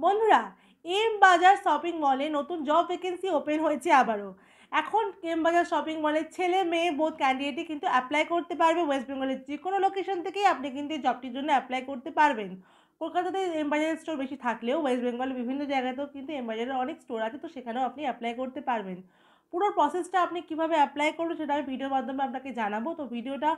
বন্ধুরা, এম বাজার শপিং মলে নতুন জব ভ্যাকেন্সি ওপেন হয়েছে আবারও। এখন এম বাজার শপিং মলে ছেলে মেয়ে বোথ ক্যান্ডিডেটই কিন্তু অ্যাপ্লাই করতে পারবে। ওয়েস্ট বেঙ্গলের যে কোনো লোকেশন থেকেই আপনি কিন্তু এই জবটির জন্য অ্যাপ্লাই করতে পারবেন। কলকাতাতে এম বাজারের স্টোর বেশি থাকলেও ওয়েস্ট বেঙ্গলের বিভিন্ন জায়গাতেও কিন্তু এম বাজারের অনেক স্টোর আছে, তো সেখানেও আপনি অ্যাপ্লাই করতে পারবেন। পুরো প্রসেসটা আপনি কীভাবে অ্যাপ্লাই করবেন সেটা আমি ভিডিওর মাধ্যমে আপনাকে জানাবো। তো ভিডিওটা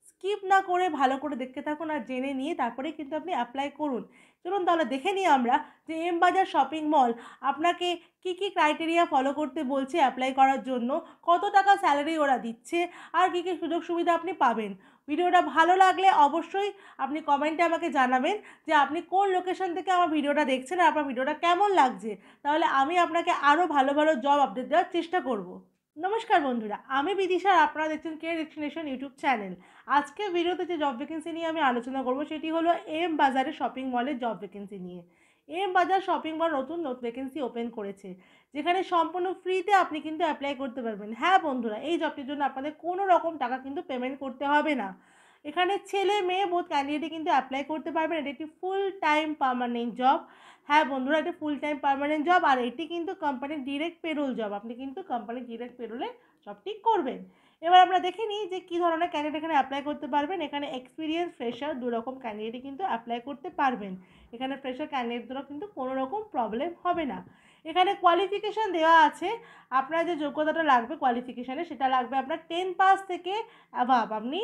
স্কিপ না করে ভালো করে দেখতে থাকুন আর জেনে নিয়ে তারপরেই কিন্তু আপনি অ্যাপ্লাই করুন। চলুন তাহলে দেখে নিই আমরা যে এম বাজার শপিং মল আপনাকে কি কি ক্রাইটেরিয়া ফলো করতে বলছে অ্যাপ্লাই করার জন্য, কত টাকা স্যালারি ওরা দিচ্ছে, আর কী কী সুযোগ সুবিধা আপনি পাবেন। ভিডিওটা ভালো লাগলে অবশ্যই আপনি কমেন্টে আমাকে জানাবেন যে আপনি কোন লোকেশন থেকে আমার ভিডিওটা দেখছেন আর আপনার ভিডিওটা কেমন লাগছে। তাহলে আমি আপনাকে আরও ভালো ভালো জব আপডেট দেওয়ার চেষ্টা করব। নমস্কার বন্ধুরা, আমি বিদিশা আর আপনারা দেখছেন কেয়ার ডেস্টিনেশন ইউটিউব চ্যানেল। আজকে ভিডিওতে যে জব ভ্যাকেন্সি নিয়ে আমি আলোচনা করব সেটি হলো এম বাজারের শপিং মলের জব ভ্যাকেন্সি নিয়ে। এম বাজার শপিং মল নতুন ভ্যাকেন্সি ওপেন করেছে, যেখানে সম্পূর্ণ ফ্রিতে আপনি কিন্তু অ্যাপ্লাই করতে পারবেন। হ্যাঁ বন্ধুরা, এই জবটির জন্য আপনাদের কোনো রকম টাকা কিন্তু পেমেন্ট করতে হবে না। এখানে ছেলে মেয়ে বোথ ক্যান্ডিডেটই কিন্তু অ্যাপ্লাই করতে পারবেন। এটা একটি ফুল টাইম পার্মানেন্ট জব। হ্যাঁ বন্ধুরা, এটা ফুল টাইম পার্মানেন্ট জব, আর এটি কিন্তু কোম্পানির ডিরেক্ট পেরোল জব। আপনি কিন্তু কোম্পানির ডিরেক্ট পেরোলে জবটি করবেন। এবার আমরা দেখে নিই যে কী ধরনের ক্যান্ডিডেট এখানে অ্যাপ্লাই করতে পারবেন। এখানে এক্সপিরিয়েন্স ফ্রেশার দু রকম ক্যান্ডিডেটই কিন্তু অ্যাপ্লাই করতে পারবেন। এখানে ফ্রেশার ক্যান্ডিডেটদেরও কিন্তু কোনো রকম প্রবলেম হবে না। এখানে কোয়ালিফিকেশান দেওয়া আছে। আপনার যে যোগ্যতাটা লাগবে কোয়ালিফিকেশানে, সেটা লাগবে আপনার 10 পাস থেকে অ্যাভাব। আপনি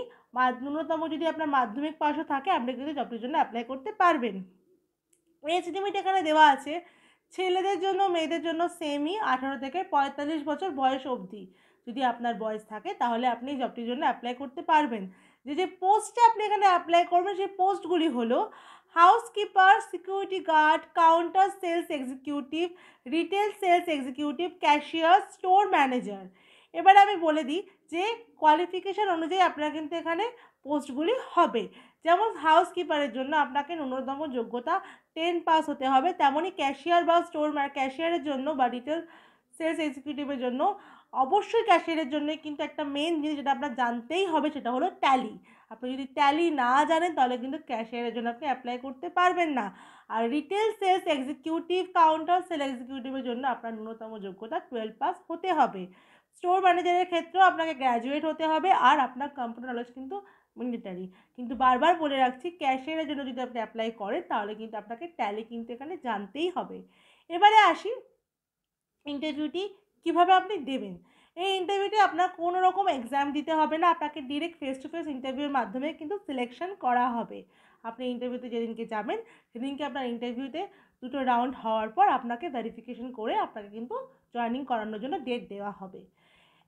ন্যূনতম যদি আপনার মাধ্যমিক পাসও থাকে, আপনি কিন্তু জবটির জন্য অ্যাপ্লাই করতে পারবেন। এজ লিমিট এখানে দেওয়া আছে ছেলেদের জন্য মেয়েদের জন্য সেমই, 18 থেকে 45 বছর বয়স অবধি যদি আপনার বয়স থাকে তাহলে আপনি জবটির জন্য অ্যাপ্লাই করতে পারবেন। যে পোস্টে আপনি এখানে অ্যাপ্লাই করবেন সেই পোস্টগুলি হলো housekeeper, security guard, counter sales executive, retail sales executive, cashier, store manager. এবারে আমি বলে দিই যে কোয়ালিফিকেশান অনুযায়ী আপনার কিন্তু এখানে পোস্টগুলি হবে। যেমন হাউসকিপারের জন্য আপনাকে ন্যূনতম যোগ্যতা 10 পাস হতে হবে, তেমনই ক্যাশিয়ার বা স্টোর ক্যাশিয়ারের জন্য বা রিটেল সেলস এক্সিকিউটিভের জন্য অবশ্যই ক্যাশিয়ারের জন্যই কিন্তু একটা মেন জিনিস যেটা আপনার জানতেই হবে সেটা হলো ট্যালি। আপনি যদি ট্যালি না জানেন তাহলে কিন্তু ক্যাশিয়ারের জন্য আপনি অ্যাপ্লাই করতে পারবেন না। আর retail sales executive, counter sale এক্সিকিউটিভের জন্য আপনার ন্যূনতম যোগ্যতা 12 পাস হতে হবে। স্টোর ম্যানেজারের ক্ষেত্রেও আপনাকে গ্র্যাজুয়েট হতে হবে, আর আপনার কম্পিউটার নলেজ কিন্তু ম্যান্ডেটরি। কিন্তু বারবার বলে রাখছি, ক্যাশিয়ারের জন্য যদি আপনি অ্যাপ্লাই করেন তাহলে কিন্তু আপনাকে ট্যালি কিন্তু এখানে জানতেই হবে। এবারে আসি ইন্টারভিউটি কীভাবে আপনি দেবেন। এই ইন্টারভিউতে আপনার কোনো রকম এক্সাম দিতে হবে না, আপনাকে ডিরেক্ট ফেস টু ফেস ইন্টারভিউর মাধ্যমে কিন্তু সিলেকশন করা হবে। আপনি ইন্টারভিউতে যেদিনকে যাবেন সেদিনকে আপনার ইন্টারভিউতে দুটো রাউন্ড হওয়ার পর আপনাকে ভেরিফিকেশন করে আপনাকে কিন্তু জয়েনিং করানোর জন্য ডেট দেওয়া হবে।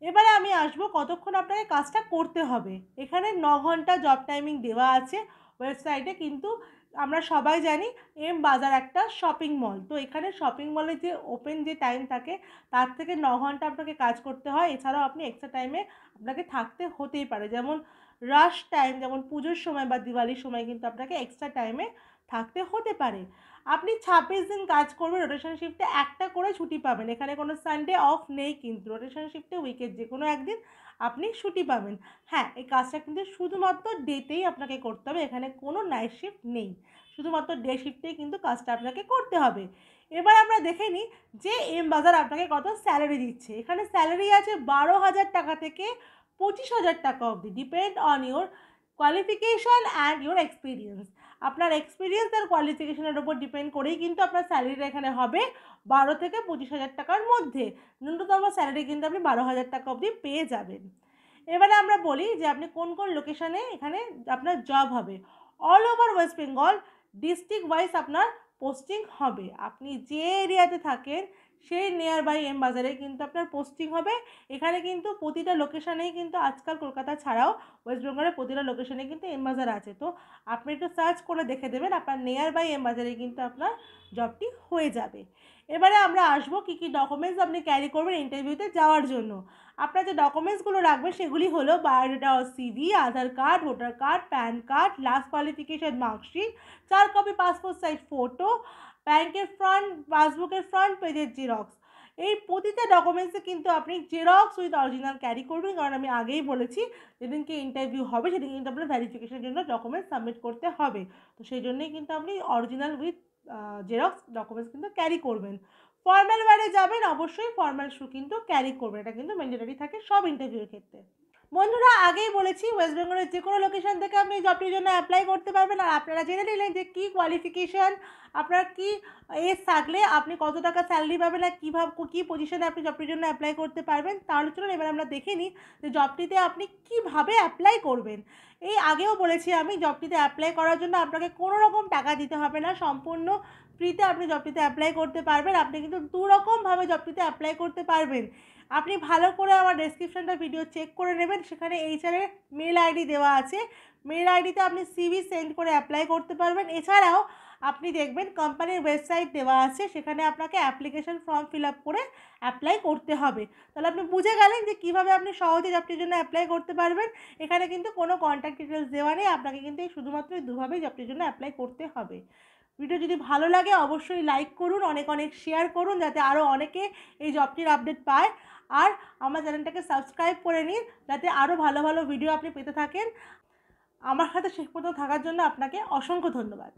এবারে আমি আসবো কতক্ষণ আপনাকে কাজটা করতে হবে। এখানে 9 ঘন্টা জব টাইমিং দেওয়া আছে ওয়েবসাইটে, কিন্তু আমরা সবাই জানি এম বাজার একটা শপিং মল, তো এখানে শপিং মলে যে ওপেন যে টাইম থাকে তার থেকে 9 ঘন্টা আপনাকে কাজ করতে হয়। এছাড়াও আপনি এক্সট্রা টাইমে আপনাকে থাকতে হতেই পারে, যেমন রাশ টাইম, যেমন পুজোর সময় বা দিওয়ালির সময় কিন্তু আপনাকে এক্সট্রা টাইমে থাকতে হতে পারে। আপনি 26 দিন কাজ করবেন, রোটেশন শিফটে একটা করে ছুটি পাবেন। এখানে কোনো সানডে অফ নেই, কিন্তু রোটেশন শিফটে উইকের যে কোনো একদিন আপনি ছুটি পাবেন। হ্যাঁ, এই কাজটা কিন্তু শুধুমাত্র ডেতেই আপনাকে করতে হবে, এখানে কোনো নাইট শিফট নেই, শুধুমাত্র ডে শিফটেই কিন্তু কাজটা আপনাকে করতে হবে। এবার আমরা দেখে নিই যে এম বাজার আপনাকে কত স্যালারি দিচ্ছে। এখানে স্যালারি আছে 12,000 টাকা থেকে 25,000 টাকা অবধি, depend on your qualification and your experience. আপনার এক্সপিরিয়েন্স আর কোয়ালিফিকেশানের উপর ডিপেন্ড করেই কিন্তু আপনার স্যালারিটা এখানে হবে 12 থেকে 25,000 টাকার মধ্যে। ন্যূনতম স্যালারি কিন্তু আপনি 12,000 টাকা অবধি পেয়ে যাবেন। এবারে আমরা বলি যে আপনি কোন কোন লোকেশানে এখানে আপনার জব হবে। All over West Bengal district wise আপনার পোস্টিং হবে। আপনি যে এরিয়াতে থাকেন সেই নিয়ার বাই এম বাজারে কিন্তু আপনার পোস্টিং হবে। এখানে কিন্তু প্রতিটা লোকেশানেই কিন্তু আজকাল কলকাতা ছাড়াও ওয়েস্ট বেঙ্গলের প্রতিটা লোকেশানে কিন্তু এম বাজার আছে, তো আপনি একটু সার্চ করে দেখে দেবেন, আপনার নিয়ার বাই এম বাজারে কিন্তু আপনার জবটি হয়ে যাবে। এবারে আমরা আসবো কী কী ডকুমেন্টস আপনি ক্যারি করবেন ইন্টারভিউতে যাওয়ার জন্য। আপনার যে ডকুমেন্টসগুলো রাখবে সেগুলি হলো বায়োডাটা ও CV, Aadhaar card, voter card, PAN card, last qualification marksheet, 4 copy passport size photo, ব্যাংকের ফ্রন্ট পাসবুকের ফ্রন্ট পেজের জেরক্স। এই প্রতিটা ডকুমেন্টসে কিন্তু আপনি জেরক্স উইথ অরিজিনাল ক্যারি করবেন, কারণ আমি আগেই বলেছি যেদিনকে ইন্টারভিউ হবে সেদিন কিন্তু আপনার ভেরিফিকেশনের জন্য ডকুমেন্টস সাবমিট করতে হবে, তো সেই জন্যই কিন্তু আপনি অরিজিনাল উইথ জেরক্স ডকুমেন্টস কিন্তু ক্যারি করবেন। ফর্মাল ওয়্যারে যাবেন, অবশ্যই ফর্মাল শু কিন্তু ক্যারি করবেন, এটা কিন্তু ম্যান্ডেটরি থাকে সব ইন্টারভিউয়ের ক্ষেত্রে। বন্ধুরা, আগেই বলেছি ওয়েস্ট বেঙ্গলের যে কোনো লোকেশন থেকে আপনি জবটির জন্য অ্যাপ্লাই করতে পারবেন। আর আপনারা জেনে নিলেন যে কী কোয়ালিফিকেশান, আপনার কী এজ থাকলে আপনি কত টাকা স্যালারি পাবেন আর কী পজিশনে আপনি জবটির জন্য অ্যাপ্লাই করতে পারবেন। তাহলে চলুন এবার আমরা দেখে নিই যে জবটিতে আপনি কীভাবে অ্যাপ্লাই করবেন। এই আগেও বলেছি আমি, জবটিতে অ্যাপ্লাই করার জন্য আপনাকে কোনো রকম টাকা দিতে হবে না, সম্পূর্ণ ফ্রিতে আপনি জবটিতে অ্যাপ্লাই করতে পারবেন। আপনি কিন্তু দুরকমভাবে জবটিতে অ্যাপ্লাই করতে পারবেন। আপনি ভালো করে আমার ডেসক্রিপশনটা ভিডিও চেক করে নেবেন, সেখানে এইচআরের মেল আইডি দেওয়া আছে। মেল আইডিতে আপনি সিভি সেন্ড করে অ্যাপ্লাই করতে পারবেন। এছাড়াও আপনি দেখবেন কোম্পানির ওয়েবসাইট দেওয়া আছে, সেখানে আপনাকে অ্যাপ্লিকেশন ফর্ম ফিল আপ করে অ্যাপ্লাই করতে হবে। তাহলে আপনি বুঝে গেলেন যে কীভাবে আপনি সহজে জবটির জন্য অ্যাপ্লাই করতে পারবেন। এখানে কিন্তু কোনো কন্ট্যাক্ট ডিটেলস দেওয়া নেই, আপনাকে কিন্তু এই শুধুমাত্র দুভাবেই জবটির জন্য অ্যাপ্লাই করতে হবে। ভিডিও যদি ভালো লাগে অবশ্যই লাইক করুন, অনেক অনেক শেয়ার করুন, যাতে আরও অনেকে এই জবটির আপডেট পায়। আর আমার চ্যানেলটাকে সাবস্ক্রাইব করে নিন, যাতে আরও ভালো ভালো ভিডিও আপনি পেতে থাকেন। আমার সাথে শেষ পর্যন্ত থাকার জন্য আপনাকে অসংখ্য ধন্যবাদ।